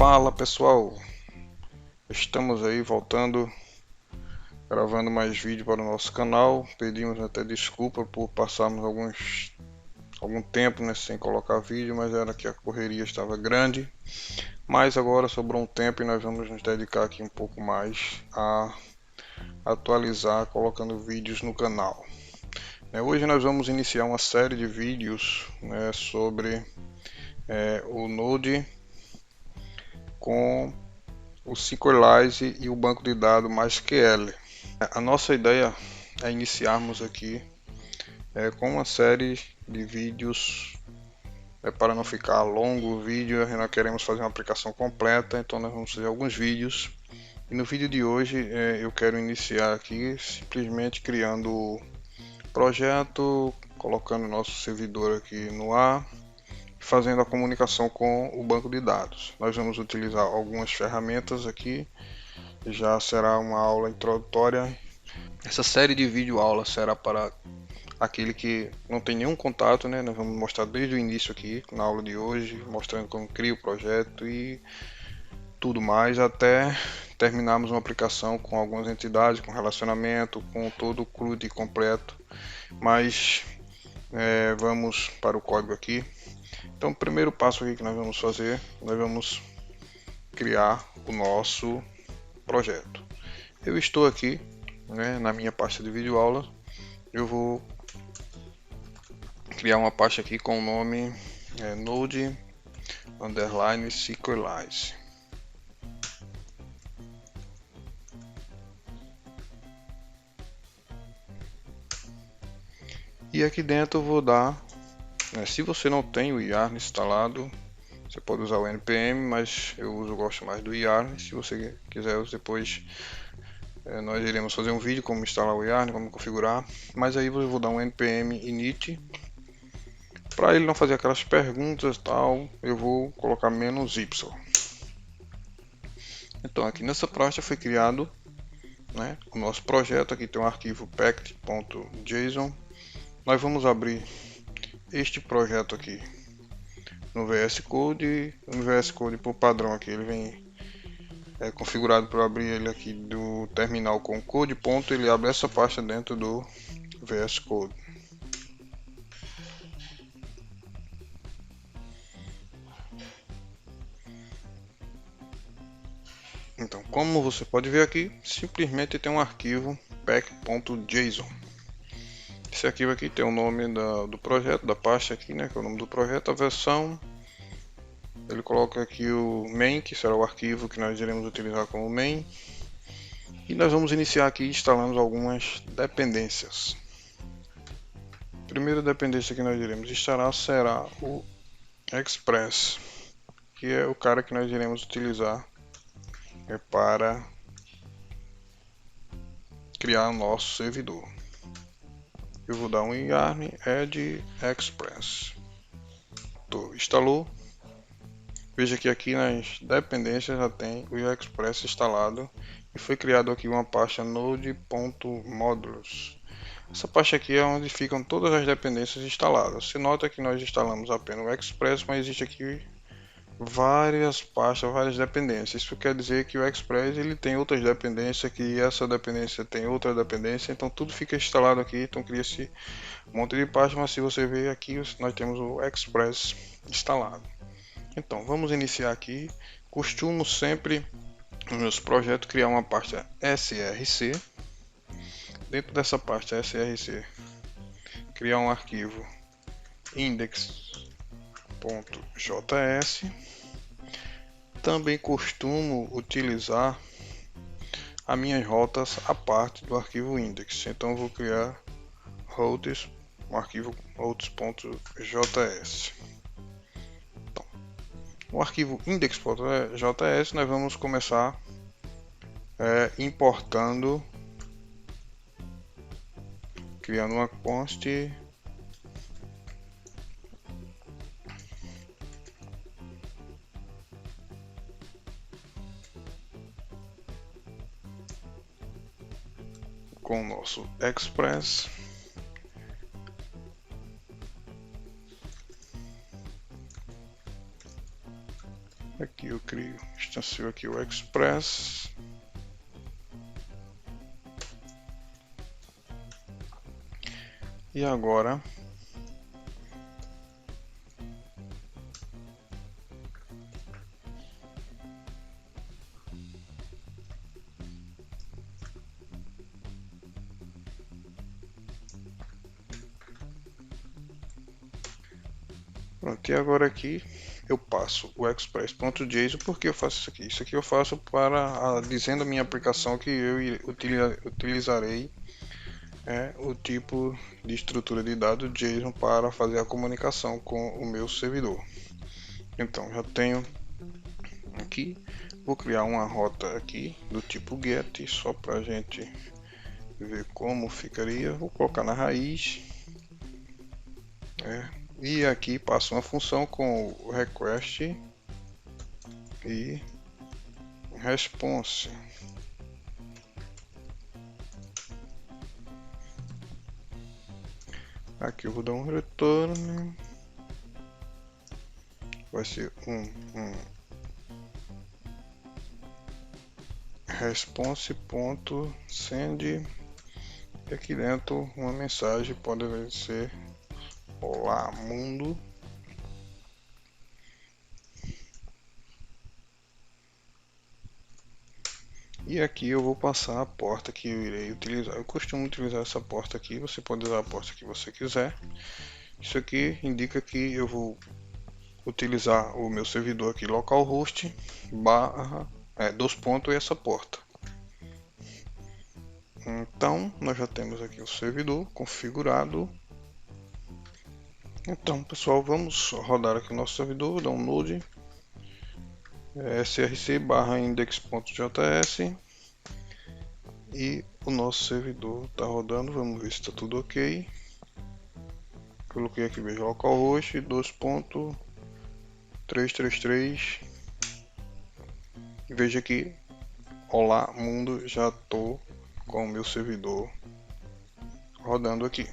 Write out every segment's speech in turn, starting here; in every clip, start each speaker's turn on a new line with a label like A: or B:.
A: Fala pessoal, estamos aí voltando, gravando mais vídeo para o nosso canal. Pedimos até desculpa por passarmos algum tempo, né, sem colocar vídeo, mas era que a correria estava grande. Mas agora sobrou um tempo e nós vamos nos dedicar aqui um pouco mais a atualizar, colocando vídeos no canal. Hoje nós vamos iniciar uma série de vídeos, né, sobre o Node com o SQLite e o banco de dados MySQL. A nossa ideia é iniciarmos aqui com uma série de vídeos, para não ficar longo o vídeo. Nós queremos fazer uma aplicação completa, então nós vamos fazer alguns vídeos. E no vídeo de hoje eu quero iniciar aqui simplesmente criando o projeto, colocando nosso servidor aqui no ar, fazendo a comunicação com o banco de dados. Nós vamos utilizar algumas ferramentas aqui, já será uma aula introdutória. Essa série de vídeo aulas será para aquele que não tem nenhum contato, né? Nós vamos mostrar desde o início aqui na aula de hoje, mostrando como cria o projeto e tudo mais, até terminarmos uma aplicação com algumas entidades, com relacionamento, com todo o CRUD completo. Mas vamos para o código aqui. Então, o primeiro passo aqui que nós vamos fazer, nós vamos criar o nosso projeto. Eu estou aqui, né, na minha pasta de vídeo aula. Eu vou criar uma pasta aqui com o nome Node underline SQLite. E aqui dentro eu vou dar, se você não tem o yarn instalado, você pode usar o npm, mas eu gosto mais do yarn. Se você quiser, depois nós iremos fazer um vídeo como instalar o yarn, como configurar. Mas aí eu vou dar um npm init. Para ele não fazer aquelas perguntas tal, eu vou colocar -y. Então aqui nessa pasta foi criado, né, o nosso projeto. Aqui tem um arquivo packed.json. Nós vamos abrir este projeto aqui no VS Code. No VS Code, por padrão, aqui ele vem configurado para abrir ele aqui do terminal com code ponto. Ele abre essa pasta dentro do VS Code. Então, como você pode ver aqui, simplesmente tem um arquivo pack.json. Esse arquivo aqui tem o nome do projeto, da pasta aqui, né, que é o nome do projeto, a versão. Ele coloca aqui o main, que será o arquivo que nós iremos utilizar como main. E nós vamos iniciar aqui instalando algumas dependências. A primeira dependência que nós iremos instalar será o Express, que é o cara que nós iremos utilizar para criar o nosso servidor. Eu vou dar um yarn add express. Instalou. Veja que aqui nas dependências já tem o Express instalado e foi criado aqui uma pasta node.modules. Essa pasta aqui é onde ficam todas as dependências instaladas. Você nota que nós instalamos apenas o Express, mas existe aqui várias pastas, várias dependências. Isso quer dizer que o Express ele tem outras dependências, que essa dependência tem outra dependência, então tudo fica instalado aqui. Então cria-se um monte de pastas, mas se você ver aqui, nós temos o Express instalado. Então vamos iniciar aqui. Costumo sempre nos meus projetos criar uma pasta src. Dentro dessa pasta src, criar um arquivo index.js. Também costumo utilizar as minhas rotas a parte do arquivo index. Então eu vou criar routes, um arquivo routes.js. Então, o arquivo index.js nós vamos começar importando, criando uma const com o nosso Express. Aqui eu crio, instancio aqui o Express. E agora pronto, e agora aqui eu passo o express.json. Por que eu faço isso aqui? Isso aqui eu faço para dizendo a minha aplicação que eu utilizarei o tipo de estrutura de dados JSON para fazer a comunicação com o meu servidor. Então já tenho aqui, vou criar uma rota aqui do tipo get, só para a gente ver como ficaria. Vou colocar na raiz, e aqui passo uma função com o request e response. Aqui eu vou dar um return, vai ser um response.send, e aqui dentro uma mensagem pode ser olá mundo. E aqui eu vou passar a porta que eu irei utilizar. Eu costumo utilizar essa porta aqui, você pode usar a porta que você quiser. Isso aqui indica que eu vou utilizar o meu servidor aqui localhost barra dois pontos e essa porta. Então nós já temos aqui o servidor configurado. Então pessoal, vamos rodar aqui o nosso servidor, download src barra index.js, e o nosso servidor está rodando. Vamos ver se está tudo ok. Coloquei aqui, veja, localhost 2.333, e veja aqui, olá mundo, já estou com o meu servidor rodando aqui,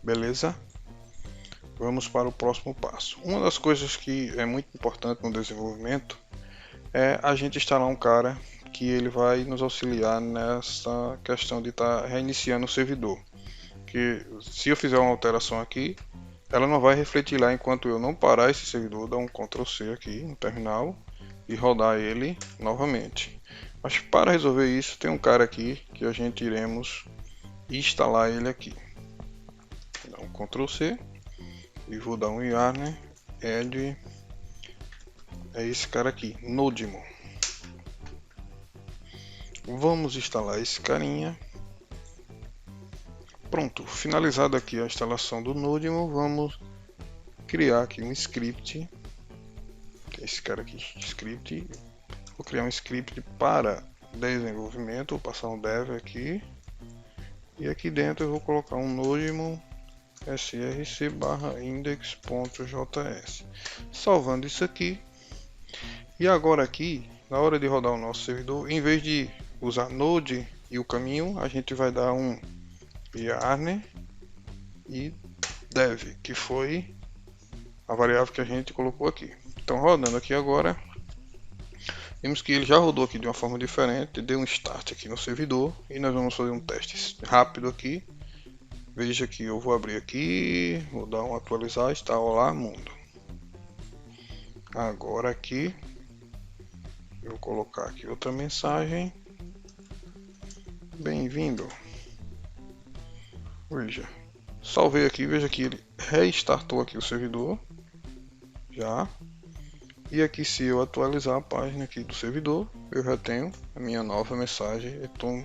A: beleza? Vamos para o próximo passo. Uma das coisas que é muito importante no desenvolvimento é a gente instalar um cara que ele vai nos auxiliar nessa questão de estar reiniciando o servidor. Que se eu fizer uma alteração aqui, ela não vai refletir lá enquanto eu não parar esse servidor, dar um Ctrl C aqui no terminal e rodar ele novamente. Mas para resolver isso, tem um cara aqui que a gente iremos instalar ele aqui. Vou dar um Ctrl C e vou dar um yarn add, é esse cara aqui, Nodimo. Vamos instalar esse carinha. Pronto, finalizado aqui a instalação do Nodimo, vamos criar aqui um script, que é esse cara aqui, script. Vou criar um script para desenvolvimento, vou passar um dev aqui, e aqui dentro eu vou colocar um Nodimo src barra index.js, salvando isso aqui. E agora aqui, na hora de rodar o nosso servidor, em vez de usar node e o caminho, a gente vai dar um yarn e dev, que foi a variável que a gente colocou aqui. Então rodando aqui agora, vemos que ele já rodou aqui de uma forma diferente, deu um start aqui no servidor, e nós vamos fazer um teste rápido aqui. Veja que eu vou abrir aqui, vou dar um atualizar, está olá mundo. Agora aqui, eu vou colocar aqui outra mensagem, bem-vindo. Veja, salvei aqui, veja que ele restartou aqui o servidor, já. E aqui, se eu atualizar a página aqui do servidor, eu já tenho a minha nova mensagem. Então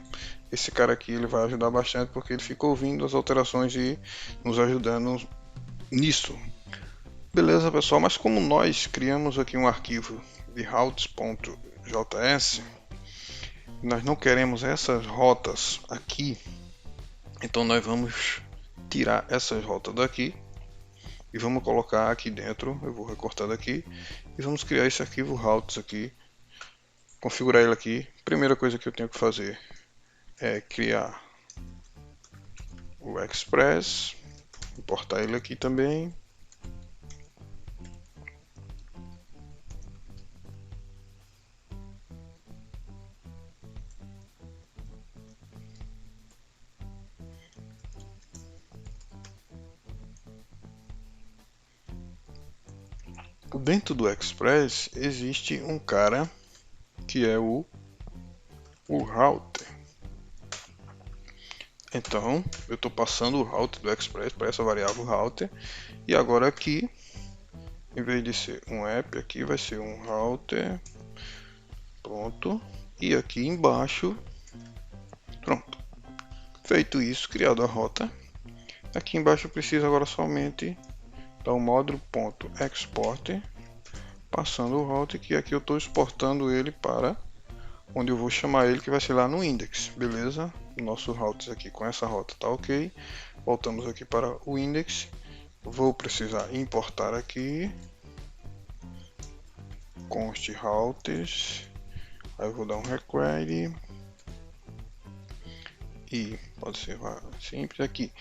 A: esse cara aqui ele vai ajudar bastante, porque ele fica ouvindo as alterações e nos ajudando nisso. Beleza pessoal, mas como nós criamos aqui um arquivo de routes.js, nós não queremos essas rotas aqui, então nós vamos tirar essas rotas daqui e vamos colocar aqui dentro. Eu vou recortar daqui e vamos criar esse arquivo routes aqui, configurar ele aqui. Primeira coisa que eu tenho que fazer é criar o Express, importar ele aqui também. Dentro do Express existe um cara que é o router. Então eu estou passando o router do Express para essa variável router, e agora aqui, em vez de ser um app, aqui vai ser um router. Pronto. E aqui embaixo, pronto. Feito isso, criado a rota. Aqui embaixo eu preciso agora somente dar o módulo.export, passando o router, que aqui eu estou exportando ele para onde eu vou chamar ele, que vai ser lá no index, beleza? O nosso router aqui com essa rota tá ok. Voltamos aqui para o index. Vou precisar importar aqui const routers. Aí eu vou dar um require e pode ser simples aqui.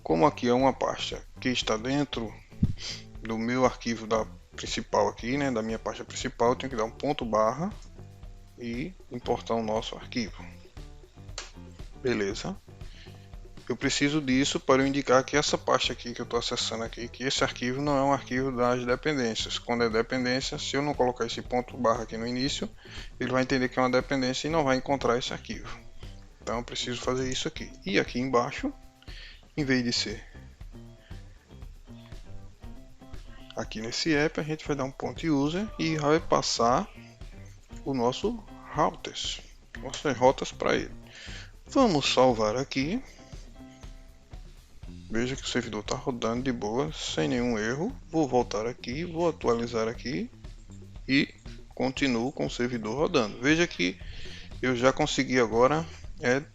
A: Como aqui é uma pasta que está dentro do meu arquivo da principal aqui, né, da minha pasta principal, eu tenho que dar um ponto barra e importar o nosso arquivo. Beleza? Eu preciso disso para eu indicar que essa pasta aqui que eu estou acessando aqui, que esse arquivo não é um arquivo das dependências. Quando é dependência, se eu não colocar esse ponto barra aqui no início, ele vai entender que é uma dependência e não vai encontrar esse arquivo. Então eu preciso fazer isso aqui. E aqui embaixo, em vez de ser aqui nesse app, a gente vai dar um ponto user e vai passar o nosso routers, nossas rotas para ele. Vamos salvar aqui. Veja que o servidor está rodando de boa, sem nenhum erro. Vou voltar aqui, vou atualizar aqui e continuo com o servidor rodando. Veja que eu já consegui agora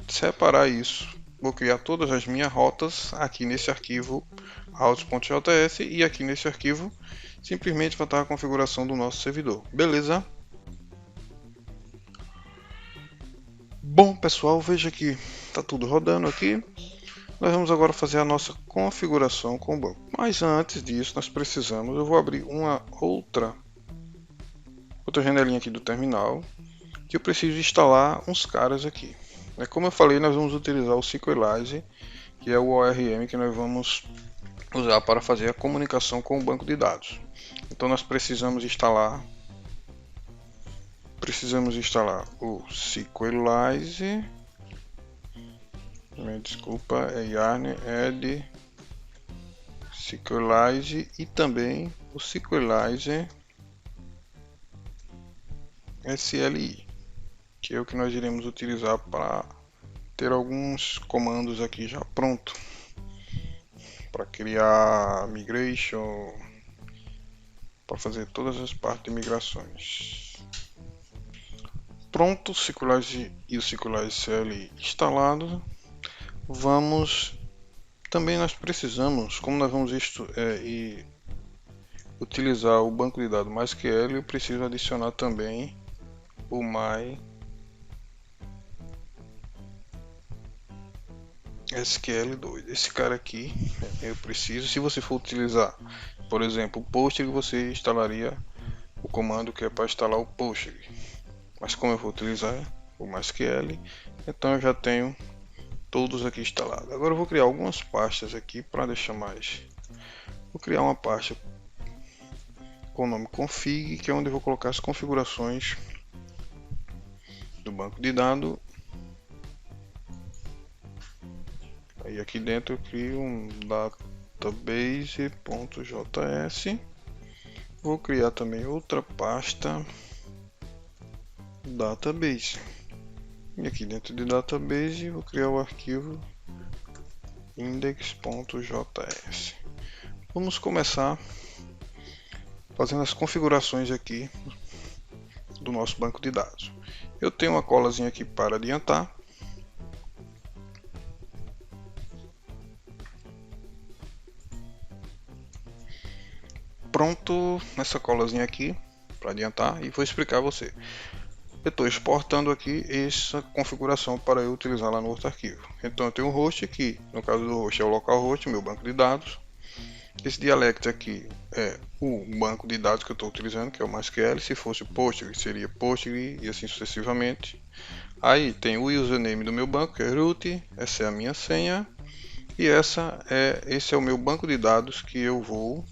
A: separar isso. Vou criar todas as minhas rotas aqui nesse arquivo routes.js e aqui nesse arquivo simplesmente vai estar a configuração do nosso servidor. Beleza? Bom, pessoal, veja que está tudo rodando aqui. Nós vamos agora fazer a nossa configuração com o banco. Mas antes disso, nós precisamos, eu vou abrir uma outra janelinha aqui do terminal, que eu preciso instalar uns caras aqui. Como eu falei, nós vamos utilizar o Sequelize, que é o ORM que nós vamos usar para fazer a comunicação com o banco de dados. Então nós precisamos instalar o Sequelize. Me desculpa, é yarn add Sequelize e também o Sequelize SLI, que é o que nós iremos utilizar para ter alguns comandos aqui já pronto para criar migration, para fazer todas as partes de migrações. Pronto, o Sequelize e o Sequelize CLI instalados. Também nós precisamos, como nós vamos utilizar o banco de dados MySQL, eu preciso adicionar também o MySQL2. Esse cara aqui eu preciso. Se você for utilizar, por exemplo, o Postgre, você instalaria o comando que é para instalar o Postgre. Mas como eu vou utilizar o MySQL, então eu já tenho todos aqui instalados. Agora eu vou criar algumas pastas aqui para deixar mais. Vou criar uma pasta com o nome config, que é onde eu vou colocar as configurações do banco de dados. Aí aqui dentro eu crio um database.js. Vou criar também outra pasta database. E aqui dentro de database vou criar o arquivo index.js. Vamos começar fazendo as configurações aqui do nosso banco de dados. Eu tenho uma colazinha aqui para adiantar. Pronto, nessa colazinha aqui para adiantar, e vou explicar a você. Eu estou exportando aqui essa configuração para eu utilizar lá no outro arquivo. Então eu tenho um host aqui, no caso do host é o localhost, meu banco de dados. Esse dialect aqui é o banco de dados que eu estou utilizando, que é o MySQL. Se fosse Postgre, seria Postgre e assim sucessivamente. Aí tem o username do meu banco, que é root, essa é a minha senha. E esse é o meu banco de dados que eu vou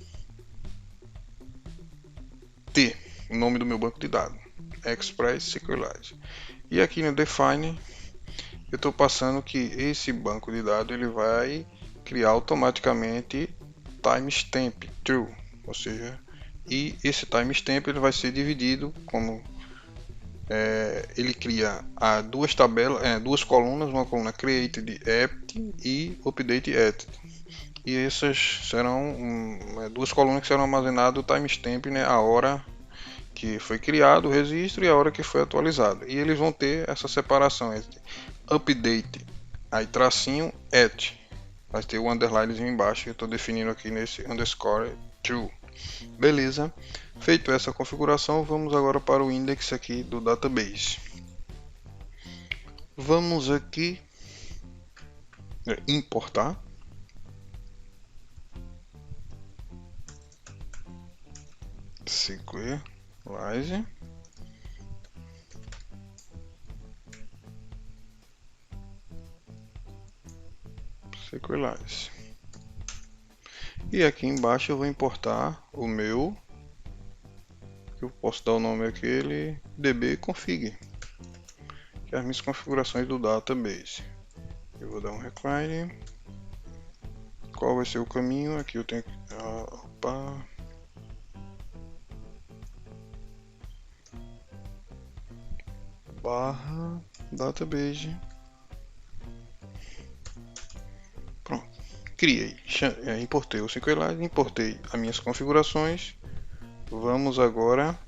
A: T, o nome do meu banco de dados, Express SQLite. E aqui no Define, eu estou passando que esse banco de dados ele vai criar automaticamente timestamp true, ou seja, e esse timestamp ele vai ser dividido como ele cria duas tabelas, duas colunas, uma coluna created apt e update at. E essas serão duas colunas que serão armazenadas o timestamp, né, a hora que foi criado o registro e a hora que foi atualizado. E eles vão ter essa separação entre update, aí tracinho, at. Vai ter o underlinezinho embaixo que eu estou definindo aqui nesse underscore true. Beleza. Feito essa configuração, vamos agora para o index aqui do database. Vamos aqui importar. SQLite. SQLite. E aqui embaixo eu vou importar o meu, que eu posso dar o nome aquele, dbconfig, que é as minhas configurações do database. Eu vou dar um recline. Qual vai ser o caminho? Aqui eu tenho que barra database. Pronto, criei, importei o SQLite, importei as minhas configurações. Vamos agora.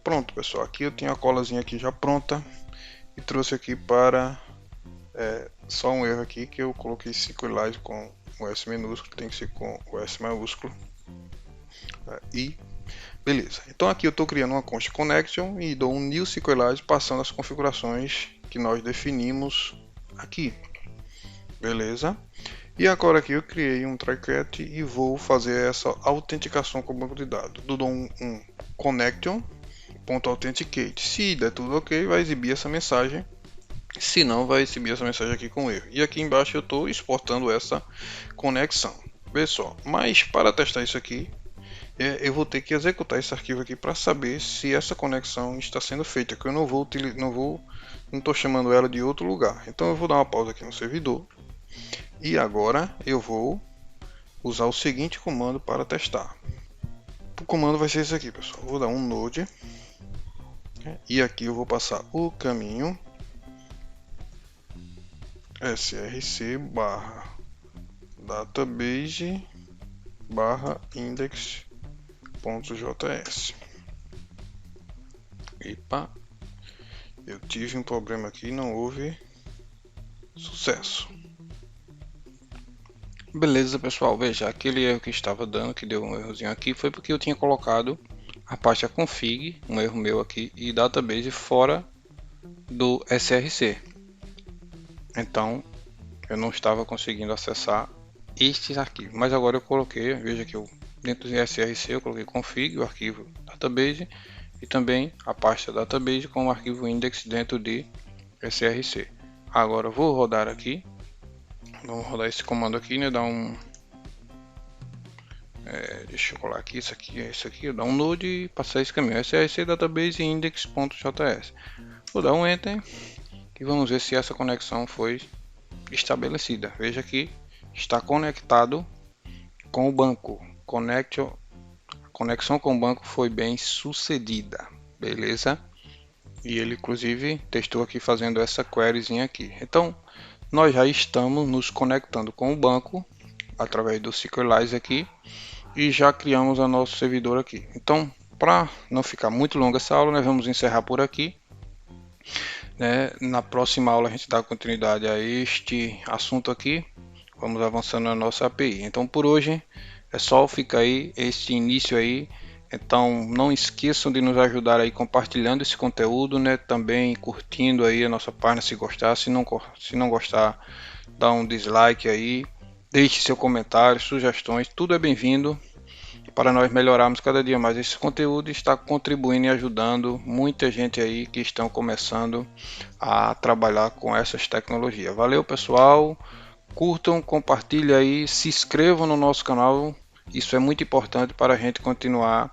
A: Pronto, pessoal, aqui eu tenho a colazinha aqui já pronta e trouxe aqui para só um erro aqui que eu coloquei SQLite com o S minúsculo, tem que ser com o S maiúsculo. E beleza, então aqui eu estou criando uma const connection e dou um new SQLite passando as configurações que nós definimos aqui. Beleza? E agora aqui eu criei um try-cat e vou fazer essa autenticação com o banco de dados. Dou um connection.authenticate. Se der tudo ok, vai exibir essa mensagem. Se não, vai exibir essa mensagem aqui com erro. E aqui embaixo eu estou exportando essa conexão. Estou mas para testar isso aqui, eu vou ter que executar esse arquivo aqui para saber se essa conexão está sendo feita, que eu não estou chamando ela de outro lugar. Então eu vou dar uma pausa aqui no servidor e agora eu vou usar o seguinte comando para testar. O comando vai ser esse aqui, pessoal. Eu vou dar um node e aqui eu vou passar o caminho src barra database barra index.js. Epa, eu tive um problema aqui, não houve sucesso. Beleza, pessoal, veja, aquele erro que estava dando, que deu um errozinho aqui, foi porque eu tinha colocado a pasta config, um erro meu aqui, e database fora do src. Então, eu não estava conseguindo acessar estes arquivos, mas agora eu coloquei, veja que eu dentro do src eu coloquei config, o arquivo database, e também a pasta database com o arquivo index dentro de src. Agora eu vou rodar aqui, vamos rodar esse comando aqui, né? Dar um, deixa eu colar aqui, isso aqui, eu dar um node e passar esse caminho, src database index.js. Vou dar um enter e vamos ver se essa conexão foi estabelecida. Veja que está conectado com o banco. A conexão com o banco foi bem sucedida, beleza? E ele inclusive testou aqui fazendo essa queryzinha aqui. Então nós já estamos nos conectando com o banco através do SQLite aqui e já criamos o nosso servidor aqui. Então, para não ficar muito longa essa aula, nós vamos encerrar por aqui. Na próxima aula a gente dá continuidade a este assunto aqui. Vamos avançando na nossa API. Então por hoje é só, fica aí este início aí. Então não esqueçam de nos ajudar aí compartilhando esse conteúdo, também curtindo aí a nossa página se gostar. Se não gostar, dá um dislike aí, deixe seu comentário, sugestões, tudo é bem-vindo para nós melhorarmos cada dia mais esse conteúdo e está contribuindo e ajudando muita gente aí que estão começando a trabalhar com essas tecnologias. Valeu, pessoal, curtam, compartilhem aí, se inscrevam no nosso canal Isso é muito importante para a gente continuar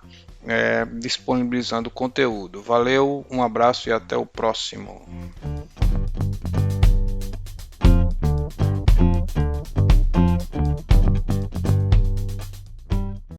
A: disponibilizando conteúdo. Valeu, um abraço e até o próximo.